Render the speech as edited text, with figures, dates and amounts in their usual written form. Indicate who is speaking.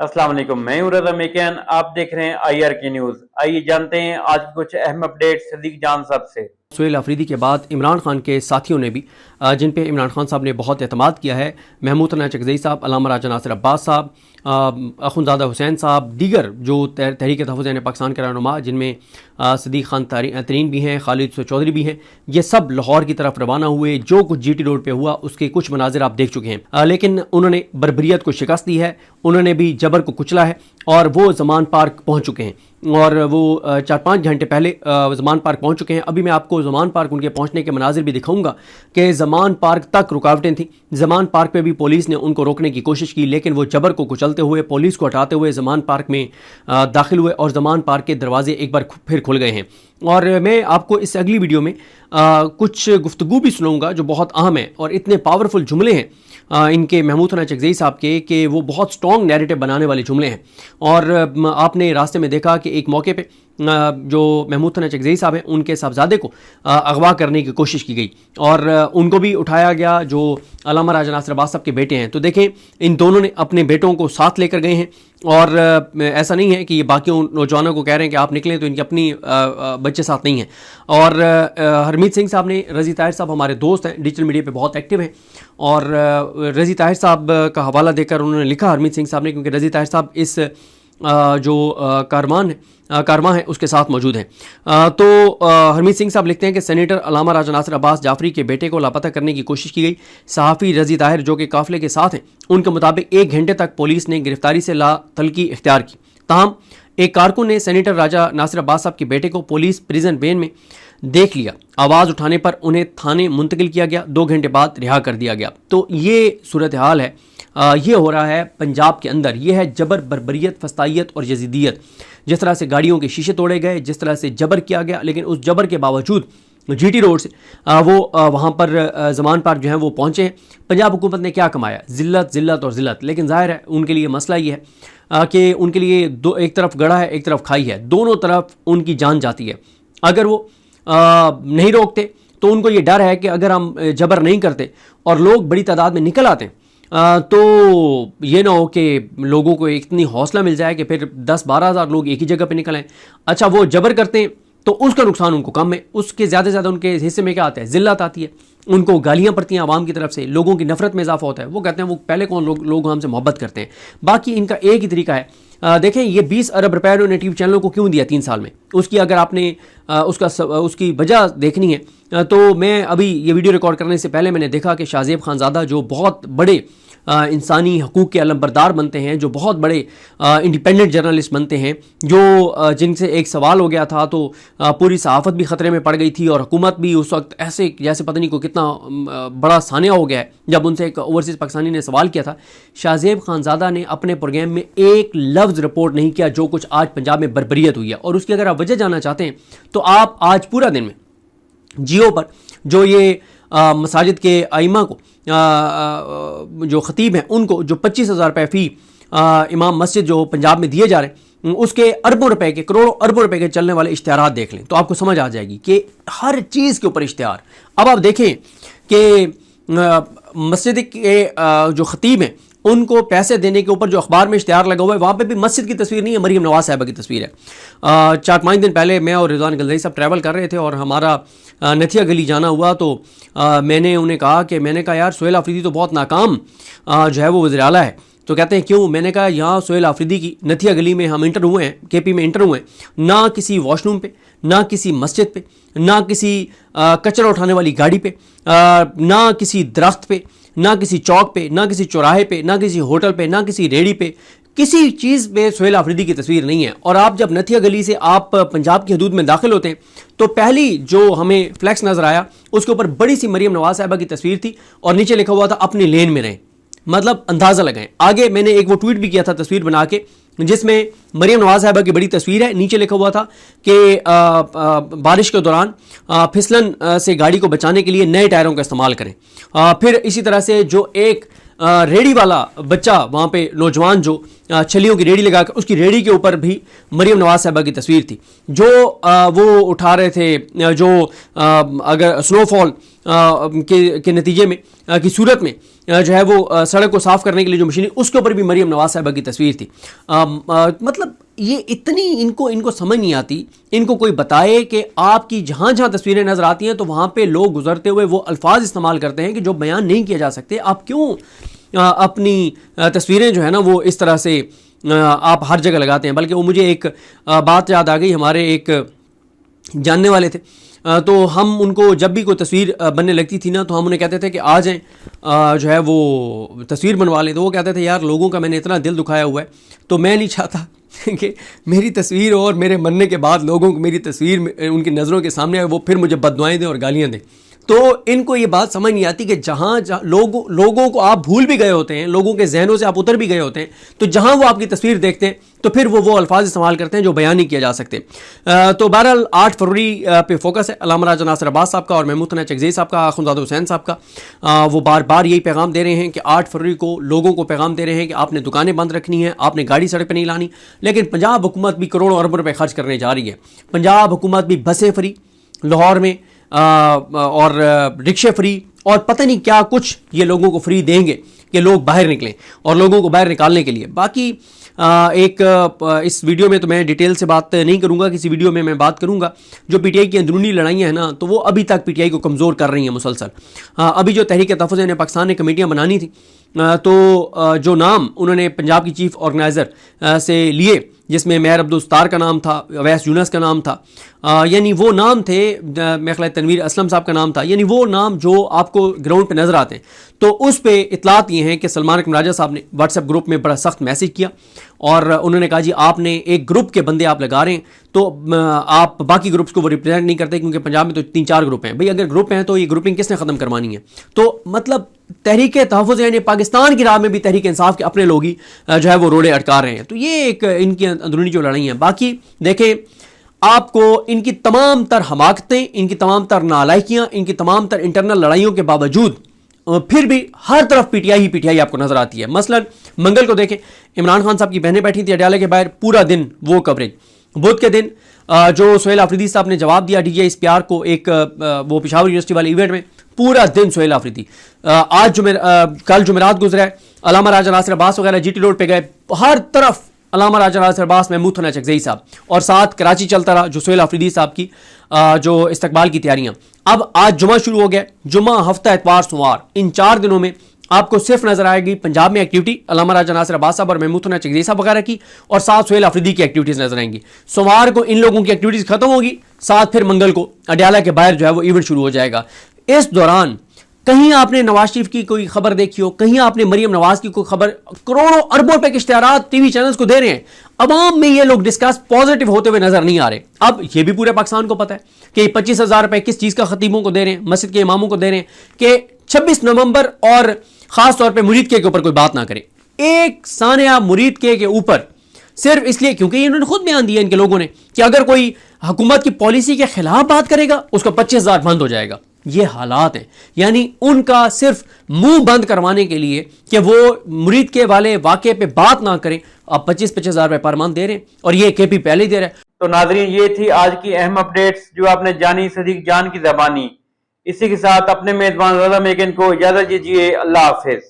Speaker 1: अस्सलाम वालेकुम, मैं हूं रज़ा मेकियान। आप देख रहे हैं IR की न्यूज़। आइए जानते हैं आज की कुछ अहम अपडेट सदीक जान साहब से।
Speaker 2: सुहेल अफरीदी के बाद इमरान खान के साथियों ने भी जिन पे इमरान खान साहब ने बहुत एतमाद किया है, महमूद हसन चकज़ई साहब, अल्लामा राजा नासिर अब्बास साहब, अखुंज़ादा हुसैन साहब, दीगर जो तहरीक तहफ़्फ़ुज़ पाकिस्तान के रहनुमा जिनमें सदीक़ खान तरीन भी हैं, खालिद चौधरी भी हैं, ये सब लाहौर की तरफ रवाना हुए। जो कुछ GT रोड पे हुआ उसके कुछ मनाजिर आप देख चुके हैं, लेकिन उन्होंने बर्बरियत को शिकस्त दी है, उन्होंने भी जबर को कुचला है और वो ज़मान पार्क पहुँच चुके हैं और वो 4-5 घंटे पहले ज़मान पार्क पहुंच चुके हैं। अभी मैं आपको ज़मान पार्क उनके पहुंचने के मनाजिर भी दिखाऊंगा कि ज़मान पार्क तक रुकावटें थीं। ज़मान पार्क पे भी पुलिस ने उनको रोकने की कोशिश की, लेकिन वो जबर को कुचलते हुए, पुलिस को हटाते हुए ज़मान पार्क में दाखिल हुए और ज़मान पार्क के दरवाजे एक बार फिर खुल गए हैं। और मैं आपको इस अगली वीडियो में कुछ गुफ्तगू भी सुनाऊँगा जो बहुत अहम है और इतने पावरफुल जुमले हैं इनके महमूद हसन चकज़ई साहब के कि वो बहुत स्ट्रॉन्ग नैरेटिव बनाने वाले जुमले हैं। और आपने रास्ते में देखा कि एक मौके पे जो महमूद हसन चकज़ई साहब हैं उनके साहबजादे को अगवा करने की कोशिश की गई और उनको भी उठाया गया जो अल्लामा राजा नासिर अब्बास साहब के बेटे हैं। तो देखें, इन दोनों ने अपने बेटों को साथ लेकर गए हैं और ऐसा नहीं है कि ये बाकी नौजवानों को कह रहे हैं कि आप निकलें, तो इनके अपनी बच्चे साथ नहीं हैं। और हरमीत सिंह साहब ने, रज़ी ताहिर साहब हमारे दोस्त हैं, डिजिटल मीडिया पे बहुत एक्टिव हैं और रज़ी ताहिर साहब का हवाला देकर उन्होंने लिखा, हरमीत सिंह साहब ने, क्योंकि रज़ी ताहिर साहब इस जो कारवां है उसके साथ मौजूद हैं। तो हरमीत सिंह साहब लिखते हैं कि सेनेटर अल्लामा राजा नासिर अब्बास जाफरी के बेटे को लापता करने की कोशिश की गई। सहाफ़ी रज़ी ताहिर जो कि काफ़िले के साथ हैं, उनके मुताबिक 1 घंटे तक पुलिस ने गिरफ्तारी से ला तलकी इख्तियार की। ताहम एक कारकुन ने सेनेटर राजा नासिर अब्बास साहब के बेटे को पुलिस प्रिजन वैन में देख लिया। आवाज़ उठाने पर उन्हें थाने मुंतकिल किया गया। 2 घंटे बाद रिहा कर दिया गया। तो ये सूरत हाल है, ये हो रहा है पंजाब के अंदर। ये है जबर, बर्बरियत, फस्तायत और यजीदियत। जिस तरह से गाड़ियों के शीशे तोड़े गए, जिस तरह से जबर किया गया, लेकिन उस जबर के बावजूद GT रोड से वो वहाँ पर ज़मान पार्क जो है वो पहुँचे हैं। पंजाब हुकूमत ने क्या कमाया? ज़िल्लत, ज़िल्लत और ज़िल्लत। लेकिन ज़ाहिर है उनके लिए मसला ये है कि उनके लिए एक तरफ गड़ा है, एक तरफ खाई है, दोनों तरफ उनकी जान जाती है। अगर वो नहीं रोकते तो उनको ये डर है कि अगर हम जबर नहीं करते और लोग बड़ी तादाद में निकल आते हैं तो ये ना हो कि लोगों को इतनी हौसला मिल जाए कि फिर 10-12 हज़ार लोग एक ही जगह पे निकल आएँ। अच्छा, वो जबर करते हैं तो उसका नुकसान उनको कम है, उसके ज़्यादा से ज़्यादा उनके हिस्से में क्या आता है? ज़िल्लत आती है, उनको गालियाँ पड़ती हैं आवाम की तरफ से, लोगों की नफ़रत में इजाफा होता है। वो कहते हैं वो पहले कौन लोग हमसे मोहब्बत करते हैं। बाकी इनका एक ही तरीका है। देखें, ये 20 अरब रुपए उन्होंने टीवी चैनलों को क्यों दिया 3 साल में? उसकी अगर आपने उसकी वजह देखनी है तो मैं अभी ये वीडियो रिकॉर्ड करने से पहले मैंने देखा कि शाहजेब खानज़ादा जो बहुत बड़े इंसानी हकूक़ के अलंबरदार बनते हैं, जो बहुत बड़े इंडिपेंडेंट जर्नलिस्ट बनते हैं, जो जिनसे एक सवाल हो गया था तो पूरी सहाफ़त भी ख़तरे में पड़ गई थी और हुकूमत भी उस वक्त ऐसे जैसे पता नहीं को कितना बड़ा सानिया हो गया है जब उनसे एक ओवरसीज़ पाकिस्तानी ने सवाल किया था। शाहजेब खानज़ादा ने अपने प्रोग्राम में एक लफ्ज़ रिपोर्ट नहीं किया जो कुछ आज पंजाब में बर्बरियत हुई है। और उसकी अगर आप वजह जानना चाहते हैं तो आप आज पूरा दिन में जियो पर जो ये मसाजिद के आइमा को जो ख़तीब हैं उनको जो 25,000 रुपये फ़ी इमाम मस्जिद जो पंजाब में दिए जा रहे हैं, उसके अरबों रुपए के, करोड़ों अरबों रुपए के चलने वाले इश्तिहारात देख लें तो आपको समझ आ जाएगी कि हर चीज़ के ऊपर इश्तिहार। अब आप देखें कि मस्जिद के जो ख़तीब हैं उनको पैसे देने के ऊपर जो अखबार में इश्तिहार लगा हुआ है वहाँ पे भी मस्जिद की तस्वीर नहीं है, मरीम नवाज साहिबा की तस्वीर है। 4-5 दिन पहले मैं और रिजवान गलज़ई साहब ट्रैवल कर रहे थे और हमारा नथिया गली जाना हुआ तो मैंने उन्हें कहा यार सुहेल अफरीदी तो बहुत नाकाम जो है वो वज़ीर आला है। तो कहते हैं क्यों? मैंने कहा यहाँ सुहेल अफरीदी की नथिया गली में हम इंटर हुए हैं, KP में इंटर हुए हैं, ना किसी वॉशरूम पे, ना किसी मस्जिद पे, ना किसी कचरा उठाने वाली गाड़ी पे, ना किसी दरख्त पे, ना किसी चौक पे, ना किसी चौराहे पे, ना किसी होटल पे, ना किसी रेडी पे, किसी चीज़ में सुहेल अफरीदी की तस्वीर नहीं है। और आप जब नथिया गली से आप पंजाब की हदूद में दाखिल होते हैं तो पहली जो हमें फ्लैक्स नज़र आया उसके ऊपर बड़ी सी मरीम नवाज साहिबा की तस्वीर थी और नीचे लिखा हुआ था अपनी लेन में रहें। मतलब अंदाज़ा लगाएं। आगे मैंने एक वो ट्वीट भी किया था तस्वीर बना के जिसमें मरीम नवाज साहिबा की बड़ी तस्वीर है, नीचे लिखा हुआ था कि बारिश के दौरान फिसलन से गाड़ी को बचाने के लिए नए टायरों का इस्तेमाल करें। फिर इसी तरह से जो एक रेडी वाला बच्चा वहाँ पे नौजवान जो छलियों की रेडी लगाकर उसकी रेडी के ऊपर भी मरियम नवाज साहिबा की तस्वीर थी, जो वो उठा रहे थे, जो अगर स्नोफॉल के नतीजे में की सूरत में जो है वो सड़क को साफ़ करने के लिए जो मशीन, उसके ऊपर भी मरियम नवाज साहिबा की तस्वीर थी। मतलब ये इतनी इनको समझ नहीं आती, इनको कोई बताए कि आपकी जहाँ जहाँ तस्वीरें नज़र आती हैं तो वहाँ पे लोग गुजरते हुए वो अल्फाज इस्तेमाल करते हैं कि जो बयान नहीं किया जा सकते। आप क्यों अपनी तस्वीरें जो है ना वो इस तरह से आप हर जगह लगाते हैं? बल्कि वो मुझे एक बात याद आ गई, हमारे एक जानने वाले थे, तो हम उनको जब भी कोई तस्वीर बनने लगती थी ना तो हम उन्हें कहते थे कि आ जाएं जो है वो तस्वीर बनवा लें। तो वो कहते थे यार लोगों का मैंने इतना दिल दुखाया हुआ है, तो मैं नहीं चाहता कि मेरी तस्वीर और मेरे मरने के बाद लोगों को मेरी तस्वीर उनकी नज़रों के सामने आए, वो फिर मुझे बददुआएं दें और गालियाँ दें। तो इनको ये बात समझ नहीं आती कि जहाँ लोगों को आप भूल भी गए होते हैं, लोगों के जहनों से आप उतर भी गए होते हैं, तो जहाँ वो आपकी तस्वीर देखते हैं तो फिर वो अल्फाज इस्तेमाल करते हैं जो बयान नहीं किया जा सकते। तो बहरहाल 8 फरवरी पे फोकस है अल्लामा राजा नासिर अब्बास साहब का और महमूद तनैया चकज़ई साहब का, अख़ुंज़ादा हुसैन साहब का। वो बार बार यही पैगाम दे रहे हैं कि 8 फरवरी को लोगों को पैगाम दे रहे हैं कि आपने दुकानें बंद रखनी है, आपने गाड़ी सड़क पर नहीं लानी। लेकिन पंजाब हुकूमत भी करोड़ों अरबों रुपए खर्च करने जा रही है। पंजाब हुकूमत भी बसें फ्री लाहौर में और रिक्शे फ्री और पता नहीं क्या कुछ ये लोगों को फ्री देंगे कि लोग बाहर निकलें, और लोगों को बाहर निकालने के लिए। बाकी इस वीडियो में तो मैं डिटेल से बात नहीं करूंगा, किसी वीडियो में मैं बात करूंगा जो पीटीआई की अंदरूनी लड़ाइयाँ हैं ना, तो वो अभी तक पीटीआई को कमज़ोर कर रही हैं मुसलसल। अभी जो तहरीक तहफ़्फ़ुज़ ने पाकिस्तान ने कमेटियाँ बनानी थी, तो जो नाम उन्होंने पंजाब की चीफ ऑर्गेनाइज़र से लिए, जिसमें मेयर अब्दुल सत्तार का नाम था, अवैस यूनुस का नाम था, यानी वो नाम थे, मेरे ख्याल तनवीर असलम साहब का नाम था, यानी वो नाम जो आपको ग्राउंड पे नज़र आते हैं। तो उस पे इतलात ये हैं कि सलमान अकरम राजा साहब ने व्हाट्सएप ग्रुप में बड़ा सख्त मैसेज किया और उन्होंने कहा जी आपने एक ग्रुप के बंदे आप लगा रहे हैं तो आप बाकी ग्रुप्स को वो रिप्रेजेंट नहीं करते, क्योंकि पंजाब में तो 3-4 ग्रुप हैं। भाई अगर ग्रुप हैं तो ये ग्रुपिंग किसने ख़त्म करवानी है? तो मतलब तहरीक तहफ़्फ़ुज़ यानी पाकिस्तान की राह में भी तहरीक इंसाफ के अपने लोग ही जो है वो रोड़े अटका रहे हैं। तो ये एक इनकी अंदरूनी जो लड़ाई है। बाकी देखें, आपको इनकी तमाम तर हमाकतें, इनकी तमाम तर नालायकियाँ, इनकी तमाम तर इंटरनल लड़ाइयों के बावजूद फिर भी हर तरफ पीटीआई ही पीटीआई आपको नजर आती है। मसलन मंगल को देखें, इमरान खान साहब की बहनें बैठी थी अडयाले के बाहर, पूरा दिन वो कवरेज। बुध के दिन जो सुहेल आफरीदी साहब ने जवाब दिया डीजे इस प्यार को एक वो पेशावर यूनिवर्सिटी वाले इवेंट में, पूरा दिन सुहेल आफरीदी। आज कल जुमेरात गुजरा है, अल्लामा राजा नासिर अब्बास वगैरह जीटी रोड पे गए, हर तरफ अल्लामा राजा नासिर अब्बास, महमूद तनैया चकज़ई साहब, और साथ कराची चलता रहा जो सुहेल आफरीदी साहब की जो इस्तकबाल की तैयारियां। अब आज जुमा शुरू हो गया, जुमा, हफ्ता, इतवार, सोमवार, इन 4 दिनों में आपको सिर्फ नजर आएगी पंजाब में एक्टिविटी अल्लामा राजा नासिर अब्बास साहब और महमूद तनैया चकज़ई साहब वगैरह की, और साथ सुहेल आफरीदी की एक्टिविटीज नजर आएंगी। सोमवार को इन लोगों की एक्टिविटीज खत्म होगी, साथ फिर मंगल को अडयाला के बाहर जो है वो इवेंट शुरू हो जाएगा। इस दौरान कहीं आपने नवाज शरीफ की कोई खबर देखी हो, कहीं आपने मरियम नवाज की कोई खबर? करोड़ों अरबों रुपए के इश्तिहारात टीवी चैनल्स को दे रहे हैं, अवाम में ये लोग डिस्कस पॉजिटिव होते हुए नजर नहीं आ रहे। अब ये भी पूरे पाकिस्तान को पता है कि 25,000 रुपए किस चीज का खतीबों को दे रहे हैं, मस्जिद के इमामों को दे रहे हैं कि 26 नवंबर और खास तौर पर मुरीद के ऊपर कोई बात ना करें। एक सानिया मुरीद के ऊपर सिर्फ इसलिए क्योंकि इन्होंने खुद बयान दिया इनके लोगों ने कि अगर कोई हुकूमत की पॉलिसी के खिलाफ बात करेगा उसका 25,000 बंद हो जाएगा। ये हालात हैं, यानी उनका सिर्फ मुंह बंद करवाने के लिए कि वो मुरीद के वाले वाक़े पे बात ना करें, अब 25,000 रुपए पर मंथ दे रहे हैं, और ये केपी पहले ही दे रहा है।
Speaker 1: तो नाज़रीन, ये थी आज की अहम अपडेट्स जो आपने जानी सदीक जान की ज़बानी। इसी के साथ अपने मेजबान रज़ा मेकिन को इजाज़त दीजिए। अल्लाह हाफिज़।